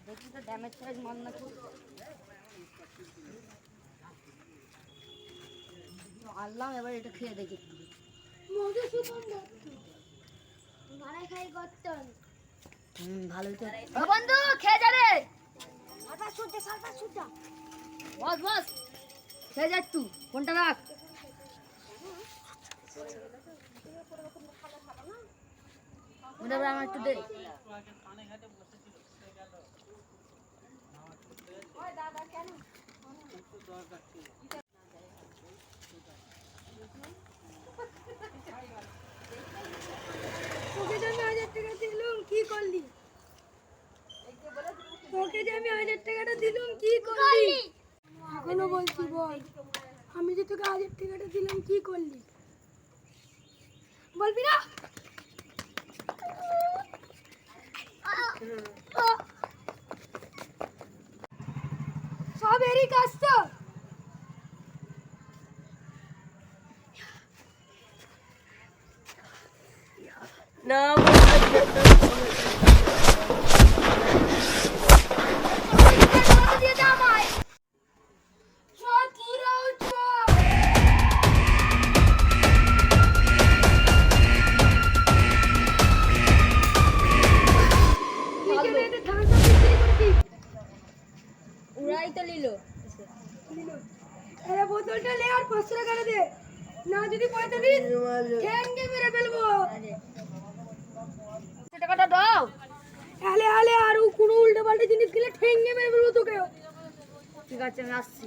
দেখি তো damage size মাল নাকি আনলাম, এবার এটা খেয়ে দেখি। ভালোই তো বন্ধু, খেয়ে যা রে। বস বস, খেয়ে যা একটু, ফোনটা রাখ। আমার একটু দে। তোকে যে আমি 1000 টাকা দিলুম কি করলি? তোকে যে আমি 1000 টাকাটা দিলুম কি করলি? এখনো বলছি বল, আমি যে তোকে 1000 টাকাটা দিলাম কি করলি? বলবি না? সব এরই কাজ তো। না উড়াই তো নিল। আরে বোতলটা লে আর 500 টাকা দে, না যদি পয়সা দিস ঠ্যাঙ্গে মেরে ফেলবো। টাকাটা দাও। আলে আলে আর কোনো উল্টো পাল্টা জিনিস খেলে ঠ্যাঙ্গে মেরে ফেলবো তোকে। ঠিক আছে, আমি আসছি।